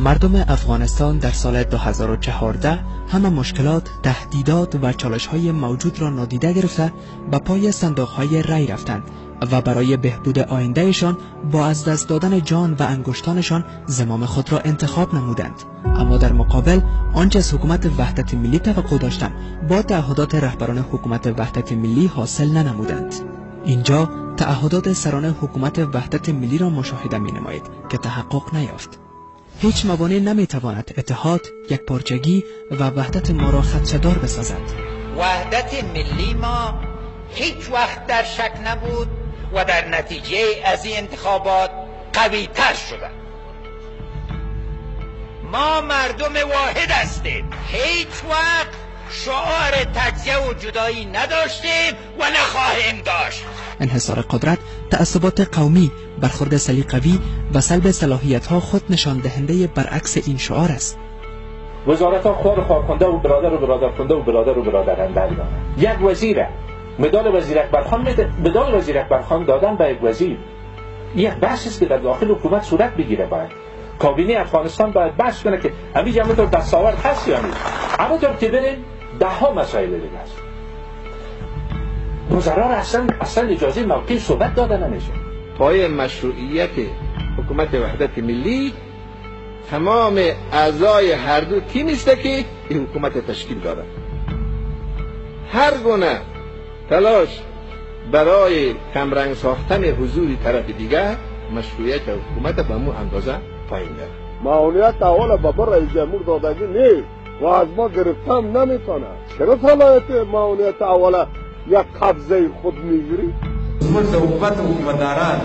مردم افغانستان در سال 2014 همه مشکلات، تهدیدات و چالش‌های موجود را نادیده گرفته به پای صندوق‌های رای رفتند و برای بهبود آیندهشان با از دست دادن جان و انگشتانشان زمام خود را انتخاب نمودند. اما در مقابل آنچه از حکومت وحدت ملی توقع داشتند با تعهدات رهبران حکومت وحدت ملی حاصل ننمودند. اینجا تعهدات سران حکومت وحدت ملی را مشاهده می‌نمایید که تحقق نیافت. هیچ موانع نمیتواند اتحاد، یکپارچگی و وحدت ما را خدشه‌دار بسازد. وحدت ملی ما هیچ وقت در شک نبود و در نتیجه از این انتخابات قوی تر شده. ما مردم واحد هستیم. هیچ وقت شعار تجزیه و جدایی نداشتیم و نخواهیم داشت. انحصار قدرت، تعصبات قومی، برخورد سلیقه‌ای و سلب صلاحیت‌ها خود نشان دهنده برعکس این شعار است. وزارت‌ها خوار کنده و برادر کنده و برادر اندر دارند. یک وزیر مدال وزیر اکبرخان مدال وزیر اکبرخان دادن به یک وزیر یک بحثی است که در داخل حکومت صورت بگیره. باید کابینه افغانستان باید بحث کنه که همین جمعیت رو دستاورد هست یا نیست. اما جب که بریم ده ها مسائل دیگه است. وزرا را اصلا اجازه موقعی صحبت داده نمیشه. پای مشروعیت حکومت وحدت ملی تمام اعضای هر دو تیمی است که این حکومت تشکیل دارد. هر گونه تلاش برای کمرنگ ساختن حضور طرف دیگر مشروعیت حکومت به مو اندازه پایین دارد. معاونیت اول به رئیس جمهور دادگی نیست و از ما گرفتم نمیتونه. چرا صلاحیت معاونیت اول یک قبضه خود میگیری؟ زموږ د حکومتداران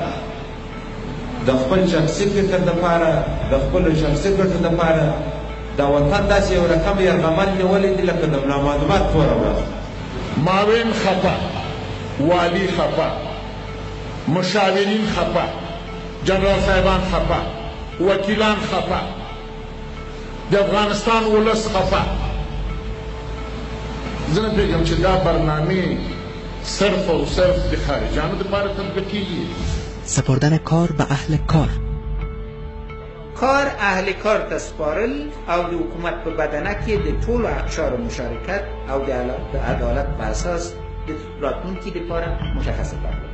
د خپل شخصي فکر دپاره د خپل شخصي ګټو دپاره د وطن داسې یو رقم یرغمل نیولی دي لکه د نامعلومات توره ورځ. معاون خفه، والی خفه، مشاورین خفه، جنرال صاحبان خفه، وکیلان خفه، د افغانستان ولس خفه. زه نه پوهېږم چې دا برنامې صرف او صرف د خارجانو دپاره تطبیق کېږي. سپردن کار به اهل کار. کار اهل کار تسپارل او د حکومت په بدنه کې د ټولو اقشارو مشارکت او د عدالت په اساس د راتلونکي لپاره مشخصه کردن.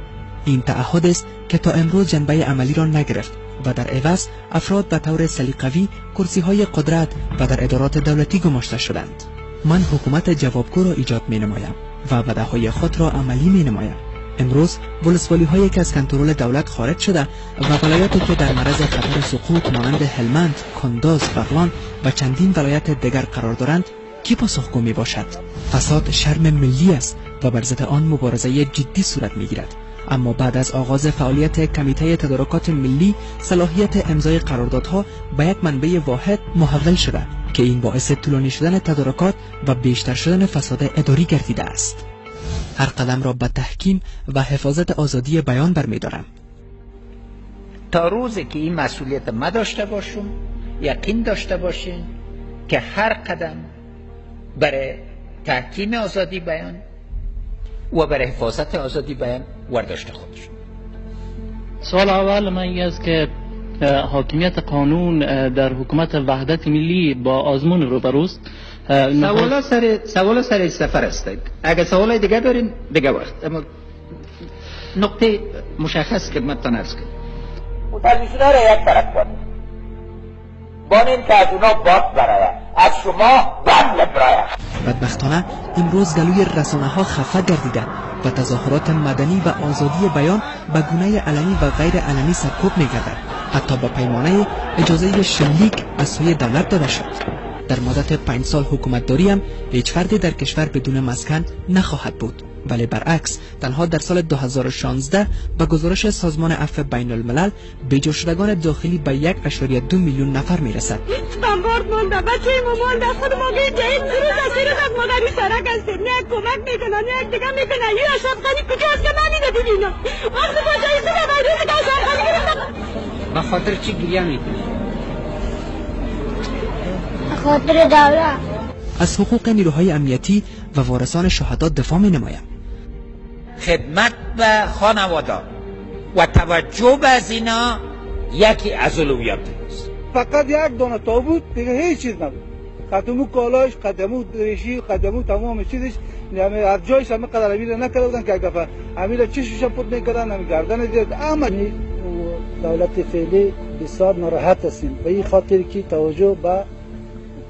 این تعهد است که تا امروز جنبه عملی را نگرفت و در عوض افراد به طور سلیقه‌ای کرسی‌های قدرت و در ادارات دولتی گماشته شدند. من حکومت جوابگو را ایجاد می‌نمایم و وعده‌های خود را عملی می‌نمایم. امروز ولسوالی‌هایی که از کنترل دولت خارج شده و ولایاتی که در معرض خطر سقوط مانند هلمند، کنداز، بغلان و چندین ولایت دیگر قرار دارند، کی پاسخگو میباشد؟ فساد شرم ملی است و بر ضد آن مبارزه جدی صورت میگیرد. اما بعد از آغاز فعالیت کمیته تدارکات ملی، صلاحیت امضای قراردادها به یک منبع واحد محول شده که این باعث طولانی شدن تدارکات و بیشتر شدن فساد اداری گردیده است. هر قدم را به تحکیم و حفاظت آزادی بیان برمی‌دارم. تا روزی که این مسئولیت ما داشته باشیم، یقین داشته باشین که هر قدم برای تحکیم آزادی بیان و برای حفاظت آزادی بیان ورداشته خودشون. سوال اول من این است که حاکمیت قانون در حکومت وحدت ملی با آزمون روبروست. سوال سر سفر است. اگر سوال دیگه دارین دیگه وقت. اما نقطه مشخص خدمتتان عرض کنم. اپوزیسیون‌ها را یک طرف کنید. بانیم که از اونا باد برآید، از شما بد برآید. بدبختانه امروز گلوی رسانه‌ها خفه گردیده و تظاهرات مدنی و آزادی بیان به گونه علنی و غیر علنی سرکوب می‌گردد. حتی با پیمانه اجازه شلیک از سوی دولت داده شد. در مدت 5 سال حکومتداری هم هیچ فردی در کشور بدون مسکن نخواهد بود. ولی برعکس تنها در سال 2016 به گزارش سازمان عفو بین الملل بیجا شدگان داخلی به 1.2 میلیون نفر میرسد. استانبول مونده، بچه ما مونده، خود ما گه جهید سروز از مادری سرک هستیم. نه کمک میکنن، نه یک دیگه میکنن. یه اشرف خانی کجا هست که من ندیدیم اینا. وقتی باشه ایسته به مجلس که اشرف خانی گرفتن. به خاطر چی گریه میکنی؟ به خاطر دولت. از حقوق نیروهای امنیتی و وارثان شهدا دفاع می‌نمایم. خدمت به خانواده و توجه به از اینا یکی از اولویات است. فقط یک دانه تابوت، دیگه هیچ چیز نبود. قدمو کالاش، قدمو دریشی، قدمو تمام چیزش، یعنی از جایش همه قدر امیر نکرده بودن که یک دفعه امیر چشمش پود میکردن، همین گردن زیر. اما دولت فعلی بسیار ناراحت هستیم به این خاطر که توجه به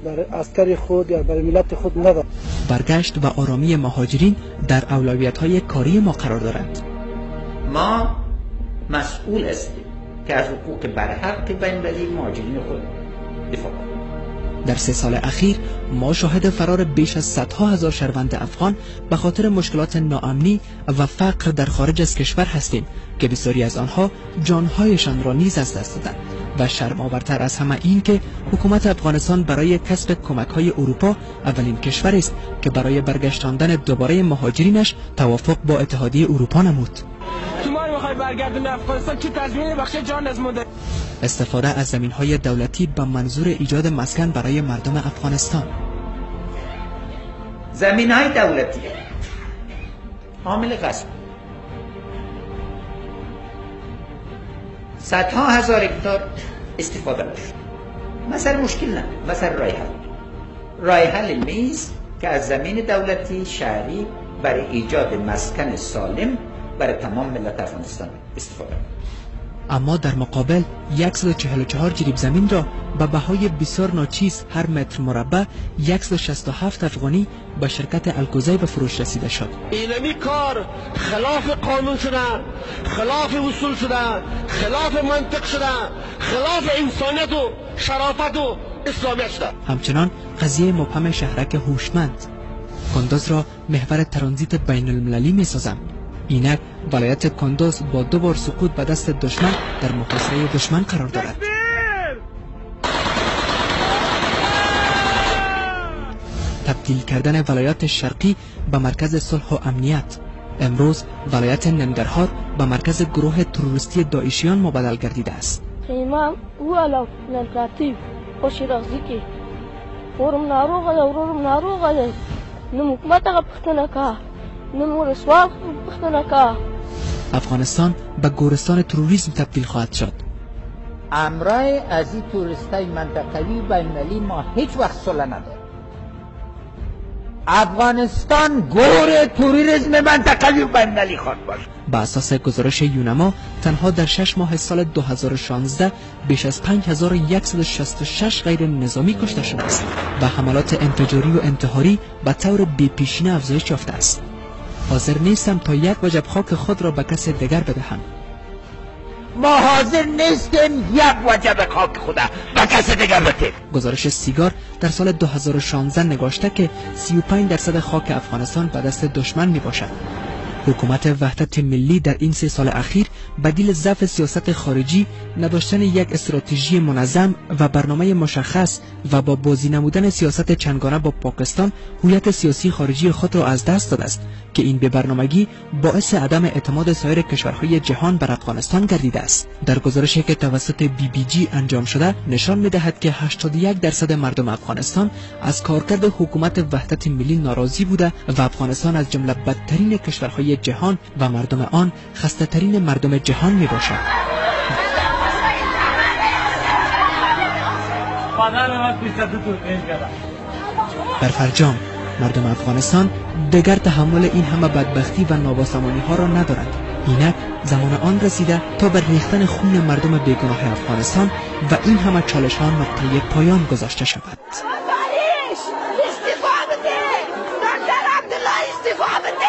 در عسکر خود یا برای ملت خود ندارد. برگشت و آرامی مهاجرین در اولویت‌های کاری ما قرار دارد. ما مسئول هستیم که از حقوق برحق بین مهاجرین خود دفاع کنیم. در 3 سال اخیر ما شاهد فرار بیش از صدها هزار شهروند افغان به خاطر مشکلات ناامنی و فقر در خارج از کشور هستیم که بسیاری از آنها جانهایشان را نیز از دست دادند و شرم‌آورتر از همه این که حکومت افغانستان برای کسب کمک‌های اروپا اولین کشور است که برای برگشتاندن دوباره مهاجرینش توافق با اتحادیه اروپا نمود. شما می‌خواید برگردون افغانستان که تضمین بخش جان از مونده. استفاده از زمین‌های دولتی به منظور ایجاد مسکن برای مردم افغانستان. زمین‌های دولتی عامل غصب، صدها هزار هکتار استفاده نشد. مثلا مشکل نه، مثلا راه حل نیست که از زمین دولتی شهری برای ایجاد مسکن سالم برای تمام ملت افغانستان استفاده کنند. اما در مقابل 144 جریب زمین را به بهای بسیار ناچیز هر متر مربع 167 افغانی به شرکت الکوزی به فروش رسیده شد. اینمی کار خلاف قانون شده، خلاف اصول شده، خلاف منطق شده، خلاف انسانیت و شرافت و اسلامیت شده. همچنان قضیه مبهم شهرک هوشمند کندوز را محور ترانزیت بین المللی می سازم. اینک ولایت کندوز با 2 بار سقوط به دست دشمن در محاصره دشمن قرار دارد. تبدیل کردن ولایت شرقی به مرکز صلح و امنیت. امروز ولایت ننگرهار به مرکز گروه تروریستی داعشیان مبدل گردیده است. امام او علاوه نلکاتیو خوشی رازی که ورم ناروغه ده ورم ناروغه ده نمکمت اگه پختنه که نمور سوال پختنه که افغانستان به گورستان تروریسم تبدیل خواهد شد. امرای از این توریستای منطقوی بین‌المللی ما هیچ وقت صلح نداریم. افغانستان گور توریسم منطقوی و بین‌المللی خواهد باشد. به اساس گزارش یونما تنها در 6 ماه سال 2016 بیش از 5166 غیر نظامی کشته شده است و حملات انفجاری و انتحاری به طور بی‌پیشینه افزایش یافته است. حاضر نیستم تا یک وجب خاک خود را به کس دیگر بدهم. ما حاضر نیستیم یک وجب خاک خود به کس دیگر بدیم. گزارش سیگار در سال 2016 نگاشته که 35% خاک افغانستان به دست دشمن می باشد. حکومت وحدت ملی در این 3 سال اخیر بدیل ضعف سیاست خارجی، نداشتن یک استراتژی منظم و برنامه مشخص و با بازی نمودن سیاست چندگانه با پاکستان هویت سیاسی خارجی خود را از دست داده است که این به برنامگی باعث عدم اعتماد سایر کشورهای جهان بر افغانستان گردیده است. در گزارشی که توسط BBG انجام شده نشان می‌دهد که 81% مردم افغانستان از کارکرد حکومت وحدت ملی ناراضی بوده و افغانستان از جمله بدترین کشورهای جهان و مردم آن خسته ترین مردم جهان می باشد. در فرجام مردم افغانستان دیگر تحمل این همه بدبختی و نابسامانی ها را ندارند. اینک زمان آن رسیده تا بر ریختن خون مردم بیگناه افغانستان و این همه چالش ها نقطه پایان گذاشته شود. استفاده